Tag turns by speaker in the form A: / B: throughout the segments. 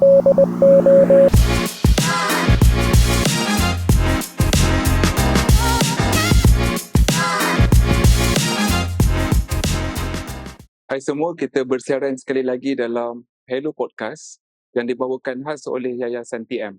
A: Hai semua, kita bersiaran sekali lagi dalam Hello Podcast yang dibawakan khas oleh Yayasan TM.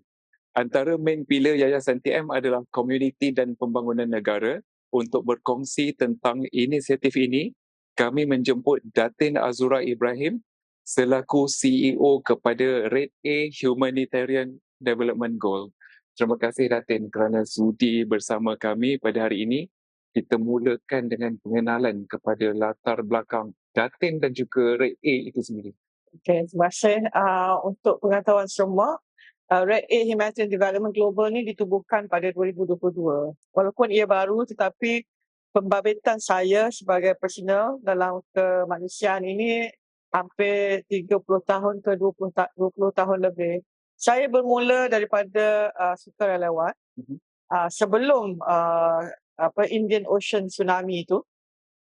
A: Antara main pilar Yayasan TM adalah komuniti dan pembangunan negara. Untuk berkongsi tentang inisiatif ini, kami menjemput Datin Azura Ibrahim selaku CEO kepada Red A Humanitarian Development Goal. Terima kasih Datin kerana sudi bersama kami pada hari ini. Kita mulakan dengan pengenalan kepada latar belakang Datin dan juga Red A itu sendiri.
B: Okay, terima kasih untuk pengetahuan semua. Red A Humanitarian Development Global ni ditubuhkan pada 2022. Walaupun ia baru, tetapi pembabitan saya sebagai personal dalam kemanusiaan ini hampir 30 tahun ke 20 tahun lebih. Saya bermula daripada sukarelawan. Sebelum Indian Ocean tsunami itu,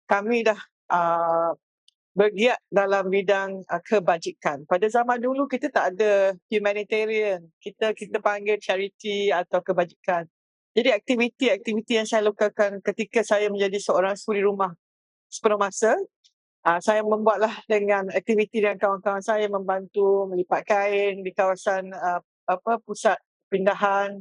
B: kami dah bergiat dalam bidang kebajikan. Pada zaman dulu kita tak ada humanitarian. Kita panggil charity atau kebajikan. Jadi aktiviti-aktiviti yang saya lakukan ketika saya menjadi seorang suri rumah sepenuh masa, saya membuatlah dengan aktiviti dengan kawan-kawan saya, membantu melipat kain di kawasan pusat pindahan.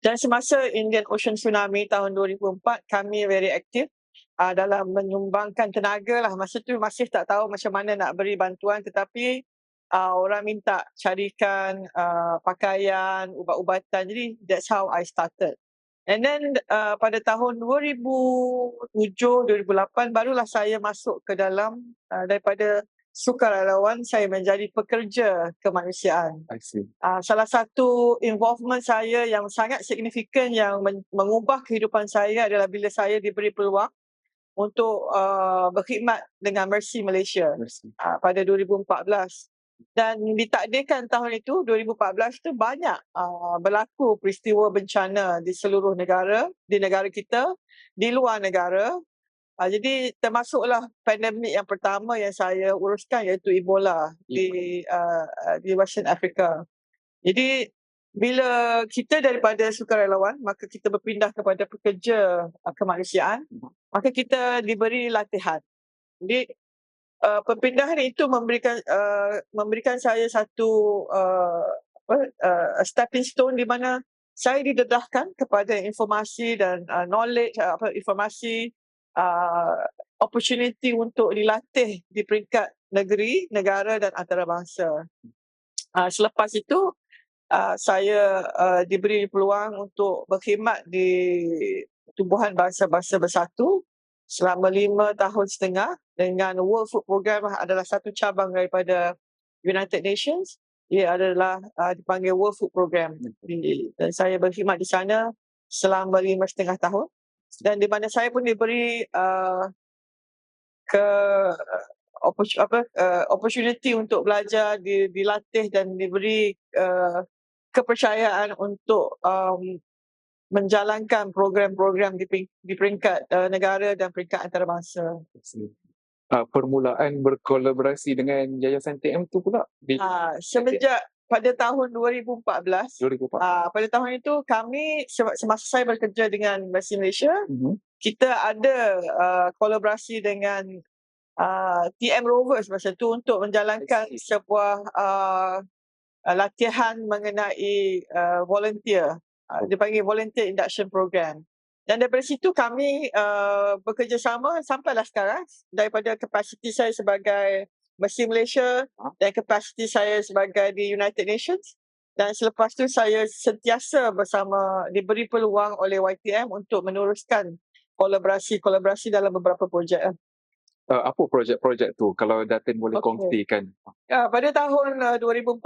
B: Dan semasa Indian Ocean Tsunami tahun 2004, kami very aktif dalam menyumbangkan tenaga lah. Masa tu masih tak tahu macam mana nak beri bantuan, tetapi orang minta carikan pakaian, ubat-ubatan. Jadi that's how I started. And then pada tahun 2007-2008 barulah saya masuk ke dalam daripada sukarelawan saya menjadi pekerja kemanusiaan.
A: I see.
B: Salah satu involvement saya yang sangat signifikan yang mengubah kehidupan saya adalah bila saya diberi peluang untuk berkhidmat dengan Mercy Malaysia pada 2014. Dan ditakdirkan tahun itu, 2014 itu banyak berlaku peristiwa bencana di seluruh negara, di negara kita, di luar negara. Jadi termasuklah pandemik yang pertama yang saya uruskan iaitu Ebola di Western Africa. Jadi bila kita daripada sukarelawan, maka kita berpindah kepada pekerja kemanusiaan, maka kita diberi latihan. Jadi perpindahan itu memberikan saya satu stepping stone di mana saya didedahkan kepada informasi dan knowledge, informasi, opportunity untuk dilatih di peringkat negeri, negara dan antarabangsa. Selepas itu saya diberi peluang untuk berkhidmat di Tubuhan Bangsa-Bangsa Bersatu selama 5 tahun setengah dengan World Food Program adalah satu cabang daripada United Nations. Ia adalah dipanggil World Food Program. Dan saya berkhidmat di sana selama 5,5 tahun. Dan di mana saya pun diberi opportunity untuk belajar, dilatih dan diberi kepercayaan untuk menjalankan program-program di peringkat negara dan peringkat antarabangsa.
A: Permulaan berkolaborasi dengan Yayasan TM tu pula?
B: Semenjak pada tahun 2014. Pada tahun itu kami, semasa saya bekerja dengan Mercy Malaysia, kita ada kolaborasi dengan TM Rovers masa tu untuk menjalankan sebuah latihan mengenai volunteer. Dipanggil Volunteer Induction Program. Dan daripada situ kami bekerjasama sampailah sekarang, daripada kapasiti saya sebagai Mercy Malaysia dan kapasiti saya sebagai di United Nations. Dan selepas tu saya sentiasa diberi peluang oleh YTM untuk meneruskan kolaborasi dalam beberapa projek.
A: Apa projek-projek tu kalau Datin boleh kongsikan?
B: Pada tahun 2014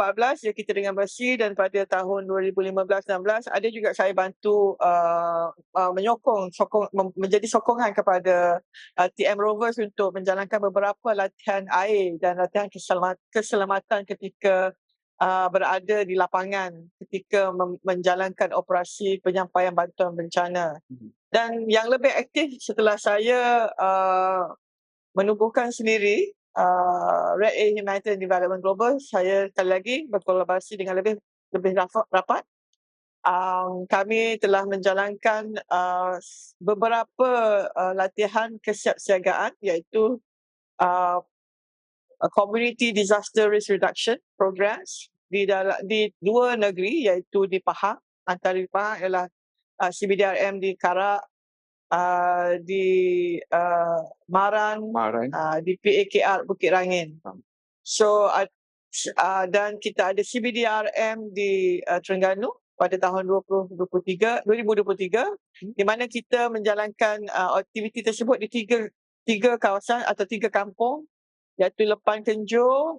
B: kita dengan Mercy, dan pada tahun 2015-16 ada juga saya bantu menjadi sokongan kepada TM Rovers untuk menjalankan beberapa latihan air dan latihan keselamatan ketika berada di lapangan ketika menjalankan operasi penyampaian bantuan bencana. Dan yang lebih aktif setelah saya menubuhkan sendiri Red A Humanitarian Development Global, saya sekali lagi berkolaborasi dengan lebih rapat. Kami telah menjalankan beberapa latihan kesiapsiagaan, iaitu Community Disaster Risk Reduction Programs di dua negeri, iaitu di Pahang. Antara di Pahang ialah CBDRM di Karak, di Maran, di PAKR Bukit Rangin. So dan kita ada CBDRM di Terengganu pada tahun 2023 di mana kita menjalankan aktiviti tersebut di tiga kawasan atau tiga kampung, iaitu Lepan Kenjur,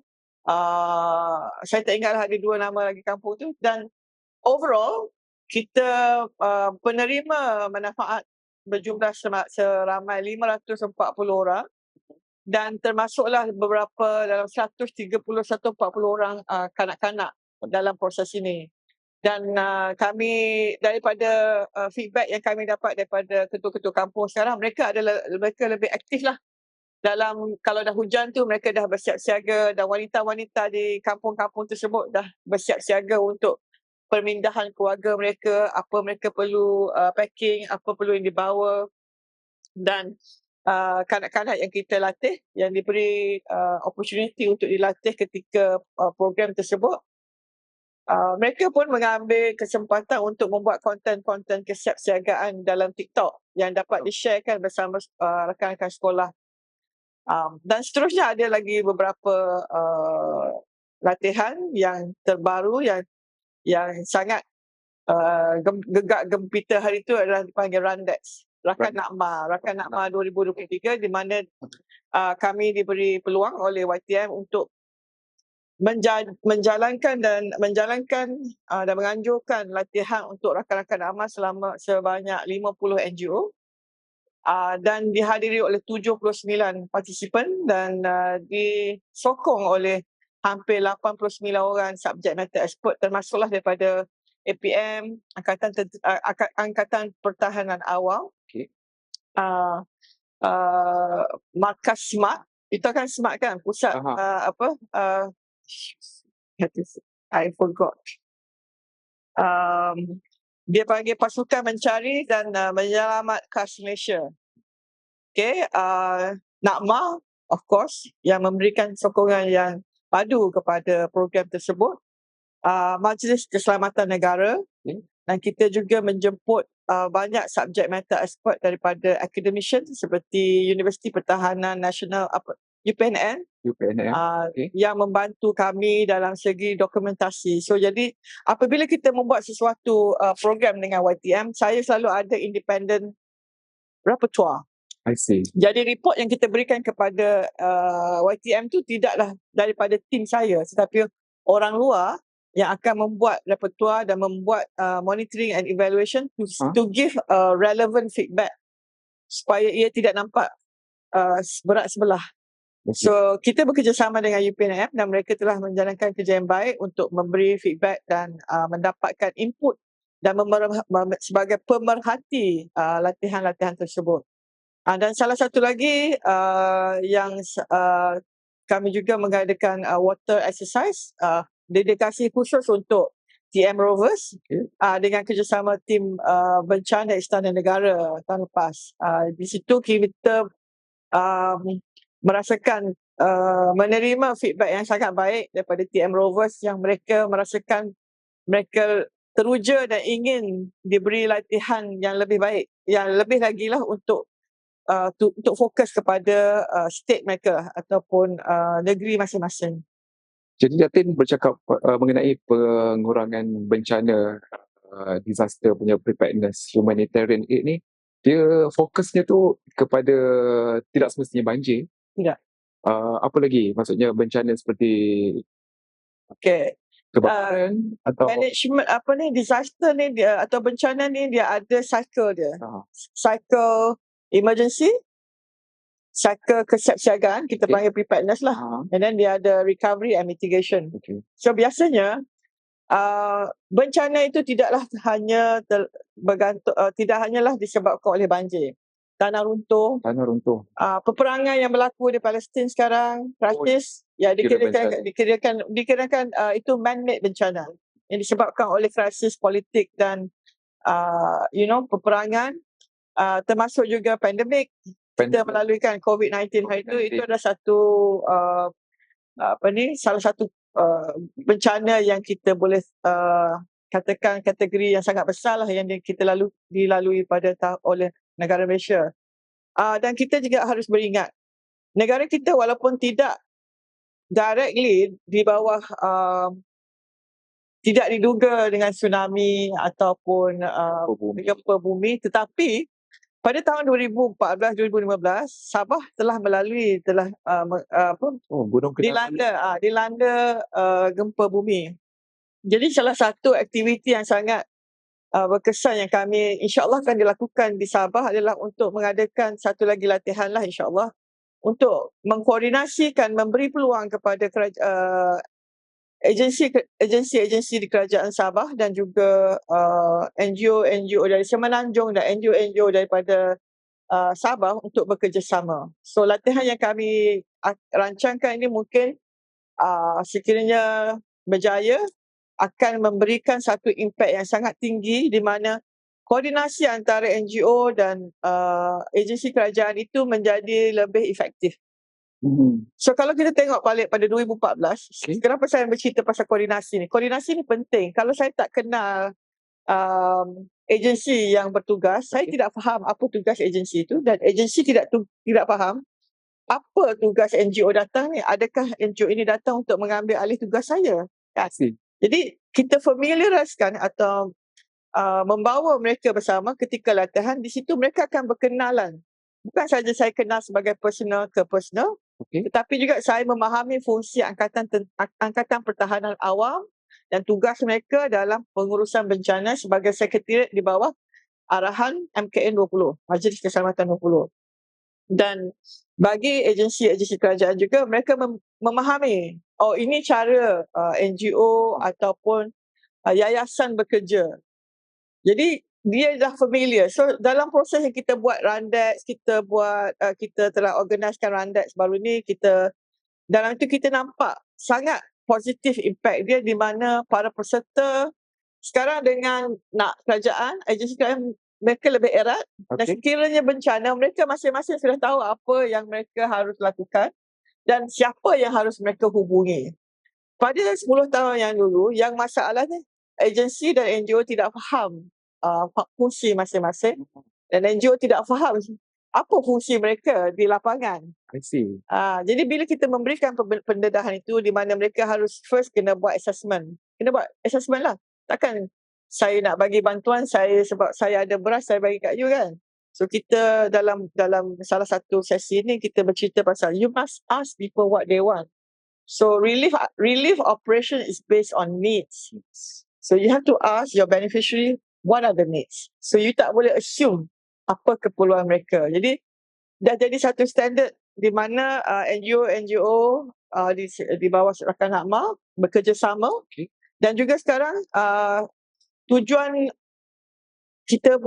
B: saya tak ingatlah ada dua nama lagi kampung tu, dan overall kita penerima manfaat berjumlah seramai 540 orang, dan termasuklah beberapa dalam 140 orang kanak-kanak dalam proses ini. Dan kami daripada feedback yang kami dapat daripada ketua-ketua kampung sekarang, mereka lebih aktif lah dalam, kalau dah hujan tu mereka dah bersiap siaga, dan wanita-wanita di kampung-kampung tersebut dah bersiap siaga untuk permindahan keluarga mereka, apa mereka perlu packing, apa perlu yang dibawa. Dan kanak-kanak yang kita latih, yang diberi opportunity untuk dilatih ketika program tersebut, mereka pun mengambil kesempatan untuk membuat konten-konten kesiapsiagaan dalam TikTok yang dapat di-sharekan bersama rakan-rakan sekolah. Dan seterusnya ada lagi beberapa latihan yang terbaru yang sangat gegak gempita hari itu adalah dipanggil Randex, Rakan Nakma 2023, di mana kami diberi peluang oleh YTM untuk menjalankan dan menganjurkan latihan untuk rakan-rakan Nakma sebanyak 50 NGO. Dan dihadiri oleh 79 partisipan dan disokong oleh hampir 89 orang subjek matter expert, termasuklah daripada APM, Angkatan Pertahanan Awal, Markas SMART, itu kan SMART kan, pusat I forgot. Dia panggil Pasukan Mencari dan Menyelamat Khas Malaysia. Nakma, of course, yang memberikan sokongan yang padu kepada program tersebut. Majlis Keselamatan Negara, dan kita juga menjemput banyak subjek matter expert daripada academician seperti Universiti Pertahanan Nasional, UPNN, yang membantu kami dalam segi dokumentasi. So jadi apabila kita membuat sesuatu program dengan YTM, saya selalu ada independent repertoire.
A: I see.
B: Jadi report yang kita berikan kepada YTM tu tidaklah daripada tim saya, tetapi orang luar yang akan membuat repertoire dan membuat monitoring and evaluation to give relevant feedback supaya ia tidak nampak berat sebelah. So kita bekerjasama dengan UPNM dan mereka telah menjalankan kerja yang baik untuk memberi feedback dan mendapatkan input dan sebagai pemerhati latihan-latihan tersebut. Dan salah satu lagi yang kami juga mengadakan water exercise, dedikasi khusus untuk TM Rovers dengan kerjasama tim bencana Istana Negara tahun lepas. Di situ kita merasakan menerima feedback yang sangat baik daripada TM Rovers, yang mereka merasakan mereka teruja dan ingin diberi latihan yang lebih baik, yang lebih lagi lah untuk fokus kepada state mereka ataupun negeri masing-masing.
A: Jadi Datin bercakap mengenai pengurangan bencana, disaster punya preparedness, humanitarian aid ni, dia fokusnya tu kepada tidak semestinya banjir.
B: Tidak.
A: Apa lagi? Maksudnya bencana seperti kebakaran atau
B: management disaster ni dia, atau bencana ni dia ada cycle dia. Cycle emergency, cycle kesiapsiagaan, kita panggil preparedness lah. And then dia ada recovery and mitigation. So biasanya bencana itu tidaklah hanya tidak hanyalah disebabkan oleh banjir. tanah runtuh,
A: Tanah runtuh.
B: peperangan yang berlaku di Palestin sekarang, krisis,
A: kira bencana.
B: dikirakan itu man-made bencana yang disebabkan oleh krisis politik dan peperangan, termasuk juga pandemik. Kita melaluikan COVID-19 hari itu adalah satu salah satu bencana yang kita boleh katakan kategori yang sangat besar lah yang kita dilalui oleh negara Malaysia. Dan kita juga harus beringat, negara kita walaupun tidak directly di bawah tidak diduga dengan tsunami ataupun gempa bumi, tetapi pada tahun 2014-2015 Sabah telah dilanda gempa bumi. Jadi salah satu aktiviti yang sangat berkesan yang kami insya-Allah akan dilakukan di Sabah adalah untuk mengadakan satu lagi latihan lah insya-Allah untuk mengkoordinasikan, memberi peluang kepada agensi di kerajaan Sabah dan juga NGO dari Semenanjung dan NGO daripada Sabah untuk bekerjasama. So latihan yang kami rancangkan ini mungkin sekiranya berjaya akan memberikan satu impak yang sangat tinggi di mana koordinasi antara NGO dan agensi kerajaan itu menjadi lebih efektif. So kalau kita tengok balik pada 2014, kenapa saya bercerita pasal koordinasi ni? Koordinasi ni penting. Kalau saya tak kenal agensi yang bertugas, saya tidak faham apa tugas agensi itu dan agensi tidak faham apa tugas NGO datang ni. Adakah NGO ini datang untuk mengambil alih tugas saya? Jadi kita familiariskan atau membawa mereka bersama ketika latihan. Di situ mereka akan berkenalan. Bukan saja saya kenal sebagai personal ke personal, tetapi juga saya memahami fungsi Angkatan Pertahanan Awam dan tugas mereka dalam pengurusan bencana sebagai sekretariat di bawah arahan MKN 20, Majlis Keselamatan 20. Dan bagi agensi kerajaan juga, mereka memahami, ini cara NGO ataupun yayasan bekerja. Jadi dia dah familiar. So dalam proses yang kita buat Randex, kita telah organiskan Randex baru ni, dalam itu kita nampak sangat positif impact dia di mana para peserta sekarang dengan kerajaan, agensi kerajaan mereka lebih erat dan sekiranya bencana mereka masing-masing sudah tahu apa yang mereka harus lakukan dan siapa yang harus mereka hubungi. Pada 10 tahun yang dulu, yang masalahnya agensi dan NGO tidak faham fungsi masing-masing dan NGO tidak faham apa fungsi mereka di lapangan. Jadi bila kita memberikan pendedahan itu di mana mereka harus first kena buat assessment. Kena buat assessment lah. Takkan saya nak bagi bantuan sebab saya ada beras saya bagi kat you kan. So kita dalam salah satu sesi ni kita bercerita pasal you must ask people what they want. So relief operation is based on needs. So you have to ask your beneficiary what are the needs. So you tak boleh assume apa keperluan mereka. Jadi dah jadi satu standard di mana NGO di bawah Rakan Akmal bekerjasama. Dan juga sekarang tujuan kita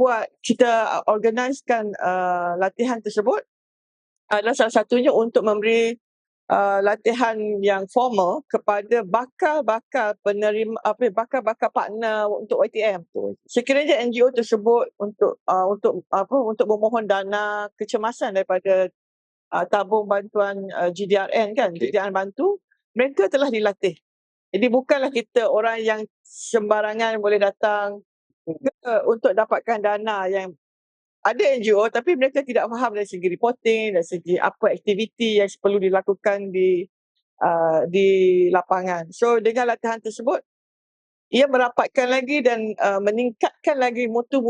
B: organisekan latihan tersebut adalah salah satunya untuk memberi latihan yang formal kepada bakal partner untuk YTM. Sekiranya NGO tersebut untuk memohon dana kecemasan daripada tabung bantuan GDRN kan, GDRN bantu, mereka telah dilatih. Jadi bukanlah kita orang yang sembarangan boleh datang untuk dapatkan dana. Yang ada NGO tapi mereka tidak faham dari segi reporting, dari segi apa aktiviti yang perlu dilakukan di lapangan. So dengan latihan tersebut, ia merapatkan lagi dan meningkatkan lagi mutu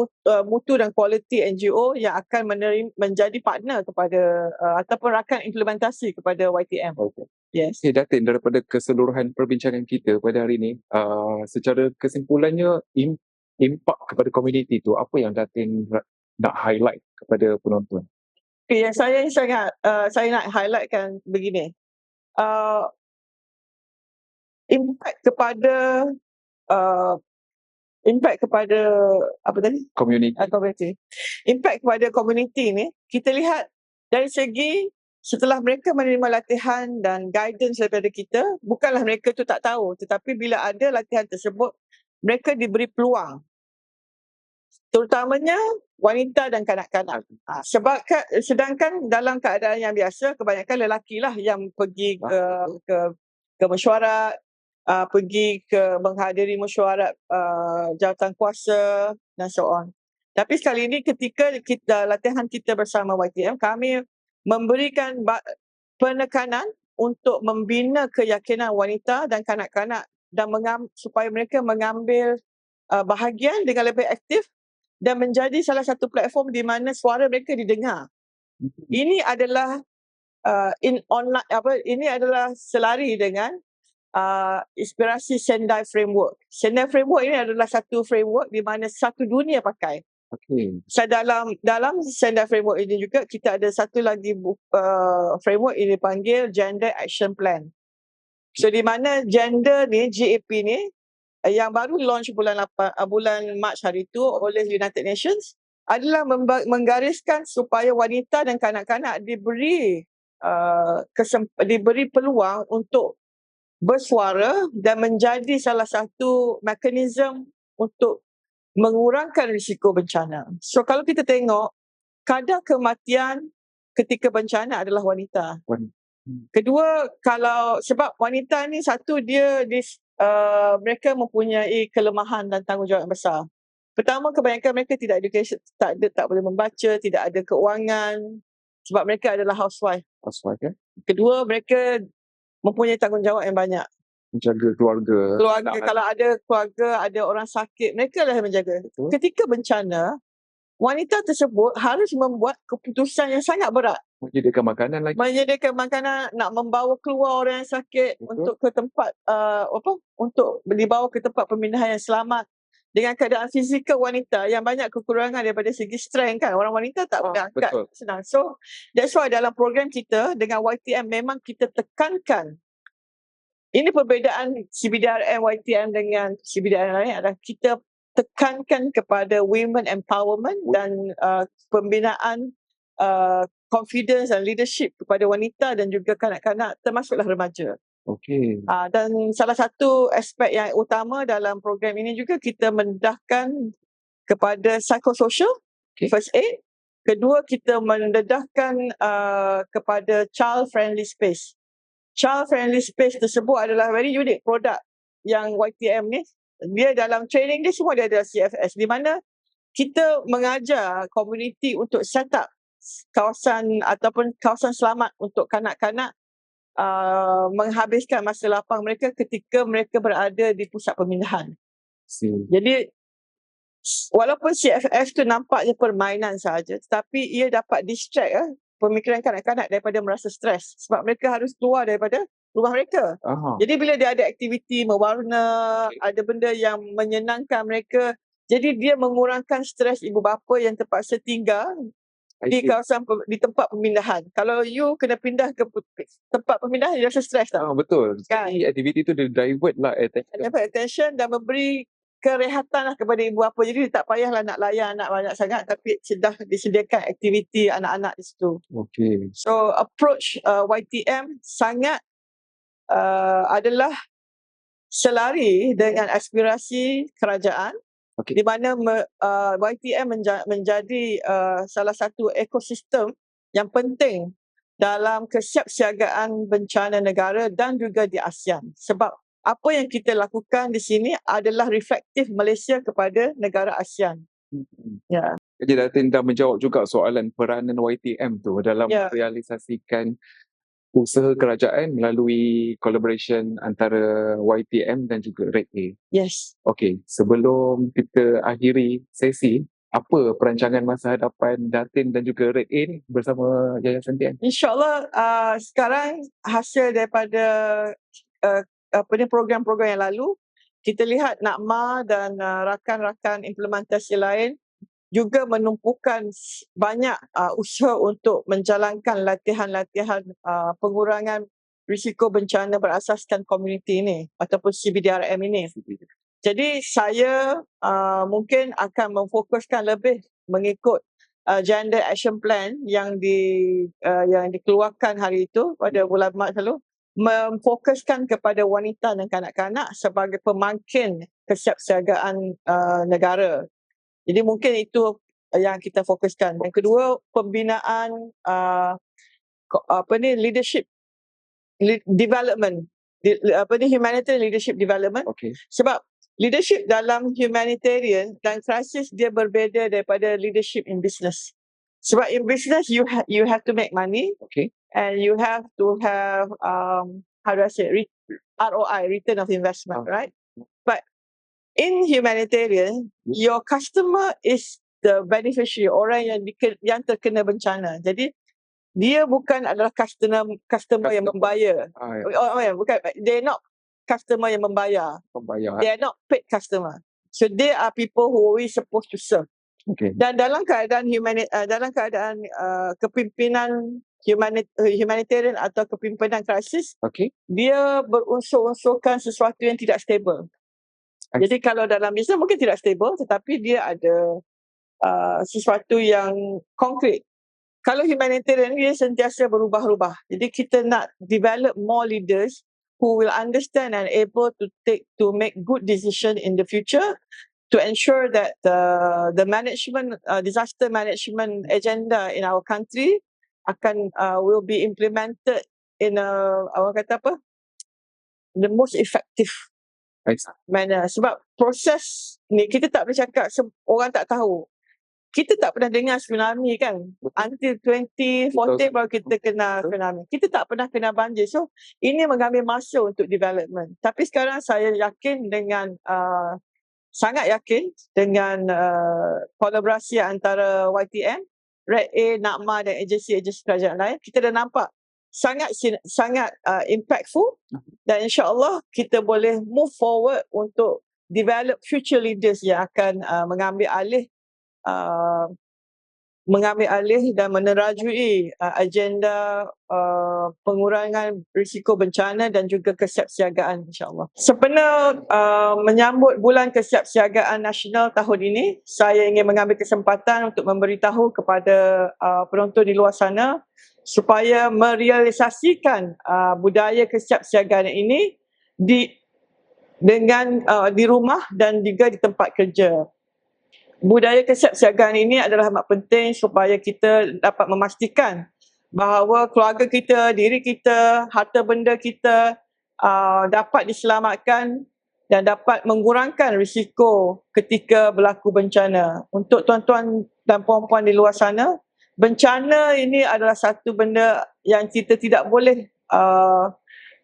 B: dan kualiti NGO yang akan menjadi partner kepada ataupun rakan implementasi kepada YTM. Yes.
A: Datin, daripada keseluruhan perbincangan kita pada hari ini, secara kesimpulannya impak kepada komuniti itu, apa yang Datin nak highlight kepada penonton?
B: Yang saya nak highlightkan begini. Impact kepada impact kepada apa tadi?
A: Community.
B: Impact kepada komuniti ni, kita lihat dari segi setelah mereka menerima latihan dan guidance daripada kita, bukanlah mereka tu tak tahu, tetapi bila ada latihan tersebut, mereka diberi peluang. Terutamanya wanita dan kanak-kanak. Sedangkan dalam keadaan yang biasa, kebanyakan lelaki lah yang pergi ke mesyuarat, pergi ke menghadiri mesyuarat jawatan kuasa dan so on. Tapi sekali ini ketika latihan kita bersama YTM, kami memberikan penekanan untuk membina keyakinan wanita dan kanak-kanak dan supaya mereka mengambil bahagian dengan lebih aktif dan menjadi salah satu platform di mana suara mereka didengar. Ini adalah ini adalah selari dengan inspirasi Sendai Framework. Sendai Framework ini adalah satu framework di mana satu dunia pakai. Dalam Sendai Framework ini juga kita ada satu lagi framework ini dipanggil Gender Action Plan. So di mana gender ni, GAP ni yang baru launch bulan Mac hari itu oleh United Nations adalah menggariskan supaya wanita dan kanak-kanak diberi peluang untuk bersuara dan menjadi salah satu mekanisme untuk mengurangkan risiko bencana. So kalau kita tengok, kadar kematian ketika bencana adalah wanita. Kedua, sebab wanita ni satu mereka mempunyai kelemahan dan tanggungjawab yang besar. Pertama, kebanyakan mereka tidak education, tak boleh membaca, tidak ada keuangan sebab mereka adalah housewife. Kedua, mereka mempunyai tanggungjawab yang banyak.
A: Menjaga keluarga.
B: Kalau ada keluarga, ada orang sakit, mereka lah yang menjaga. Betul. Ketika bencana, wanita tersebut harus membuat keputusan yang sangat berat.
A: Menyediakan makanan,
B: nak membawa keluar orang yang sakit. Betul. Untuk ke tempat untuk dibawa ke tempat pemindahan yang selamat. Dengan keadaan fizikal wanita yang banyak kekurangan daripada segi strength kan. Orang wanita tak boleh angkat senang. So that's why dalam program kita dengan YTM memang kita tekankan. Ini perbezaan CBDRM YTM dengan CBDRM lain adalah kita tekankan kepada women empowerment dan pembinaan confidence dan leadership kepada wanita dan juga kanak-kanak termasuklah remaja. Dan salah satu aspek yang utama dalam program ini juga kita mendedahkan kepada psychosocial, first aid. Kedua, kita mendedahkan kepada child friendly space. Child friendly space tersebut adalah very unique produk yang YTM ni. Dia dalam training dia semua dia ada CFS di mana kita mengajar komuniti untuk set up kawasan ataupun kawasan selamat untuk kanak-kanak menghabiskan masa lapang mereka ketika mereka berada di pusat pemindahan. Jadi walaupun CFS tu nampaknya permainan saja, tetapi ia dapat distract pemikiran kanak-kanak daripada merasa stres sebab mereka harus keluar daripada rumah mereka. Jadi bila dia ada aktiviti mewarna, ada benda yang menyenangkan mereka, jadi dia mengurangkan stres ibu bapa yang terpaksa tinggal di kawasan di tempat pemindahan. Kalau you kena pindah ke tempat pemindahan, you rasa stres tak?
A: Betul. Jadi aktiviti tu dia divert lah
B: attention dan memberi kerehatan lah kepada ibu bapa. Jadi dia tak payahlah nak layan anak banyak sangat, tapi sudah disediakan aktiviti anak-anak di situ. So approach YTM sangat adalah selari dengan aspirasi kerajaan. Di mana YTM menjadi salah satu ekosistem yang penting dalam kesiapsiagaan bencana negara dan juga di ASEAN. Sebab apa yang kita lakukan di sini adalah reflektif Malaysia kepada negara ASEAN.
A: Jadi Datin dah menjawab juga soalan peranan YTM tu dalam merealisasikan usaha kerajaan melalui collaboration antara YTM dan juga Red A. Sebelum kita akhiri sesi, apa perancangan masa hadapan Datin dan juga Red A ni bersama Yayasan TM?
B: InsyaAllah sekarang hasil daripada program-program yang lalu, kita lihat NAKMA dan rakan-rakan implementasi lain juga menumpukan banyak usaha untuk menjalankan latihan-latihan pengurangan risiko bencana berasaskan komuniti ini ataupun CBDRM ini. Jadi saya mungkin akan memfokuskan lebih mengikut Gender Action Plan yang dikeluarkan hari itu pada bulan Mac lalu, memfokuskan kepada wanita dan kanak-kanak sebagai pemangkin kesiapsiagaan negara. Jadi mungkin itu yang kita fokuskan. Yang kedua, pembinaan leadership development, humanitarian leadership development.
A: Okay.
B: Sebab leadership dalam humanitarian dan krisis dia berbeza daripada leadership in business. Sebab in business you have to make money.
A: Okay.
B: And you have to have ROI, return of investment, right? But in humanitarian, your customer is the beneficiary, orang yang terkena bencana. Jadi dia bukan adalah customer yang membayar. Bukan, they're not customer yang membayar. They are not paid customer. So they are people who we supposed to serve.
A: Okay.
B: Dan dalam keadaan kepimpinan humanitarian atau kepimpinan krisis, dia berunsur-unsurkan sesuatu yang tidak stable. Jadi kalau dalam bisnes mungkin tidak stable, tetapi dia ada sesuatu yang konkret. Kalau humanitarian dia sentiasa berubah-ubah. Jadi kita nak develop more leaders who will understand and able to make good decision in the future to ensure that the management disaster management agenda in our country will be implemented in the most effective manner. Sebab proses ni kita tak boleh cakap orang tak tahu. Kita tak pernah dengar tsunami kan. Until 2014 baru kita kena tsunami. Kita tak pernah kena banjir. So ini mengambil masa untuk development. Tapi sekarang saya sangat yakin dengan kolaborasi antara YTM, Red A, NACMA dan agensi-agensi kerajaan lain. Kita dah nampak sangat impactful dan insya-Allah kita boleh move forward untuk develop future leaders yang akan mengambil alih dan menerajui agenda pengurangan risiko bencana dan juga kesiapsiagaan insya-Allah. Sempena menyambut bulan kesiapsiagaan nasional tahun ini, saya ingin mengambil kesempatan untuk memberitahu kepada penonton di luar sana supaya merealisasikan budaya kesiapsiagaan ini di rumah dan juga di tempat kerja. Budaya kesiapsiagaan ini adalah amat penting supaya kita dapat memastikan bahawa keluarga kita, diri kita, harta benda kita dapat diselamatkan dan dapat mengurangkan risiko ketika berlaku bencana. Untuk tuan-tuan dan puan-puan di luar sana, bencana ini adalah satu benda yang kita tidak boleh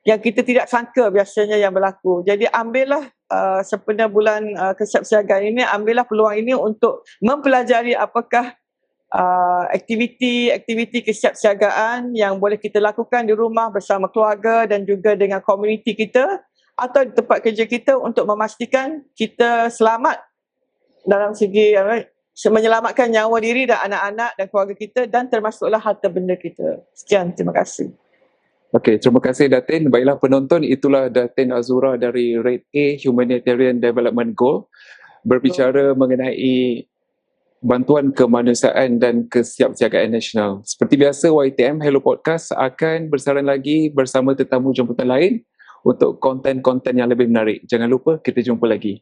B: yang kita tidak sangka biasanya yang berlaku. Jadi ambillah sempena bulan kesiapsiagaan ini, ambillah peluang ini untuk mempelajari apakah aktiviti kesiapsiagaan yang boleh kita lakukan di rumah bersama keluarga dan juga dengan komuniti kita atau di tempat kerja kita untuk memastikan kita selamat dalam segi menyelamatkan nyawa diri dan anak-anak dan keluarga kita dan termasuklah harta benda kita. Sekian, terima kasih.
A: Okey, terima kasih Datin. Baiklah penonton, itulah Datin Azura dari Red A Humanitarian Development Goal berbicara mengenai bantuan kemanusiaan dan kesiapsiagaan nasional. Seperti biasa, YTM Hello Podcast akan bersarang lagi bersama tetamu jemputan lain untuk konten-konten yang lebih menarik. Jangan lupa, kita jumpa lagi.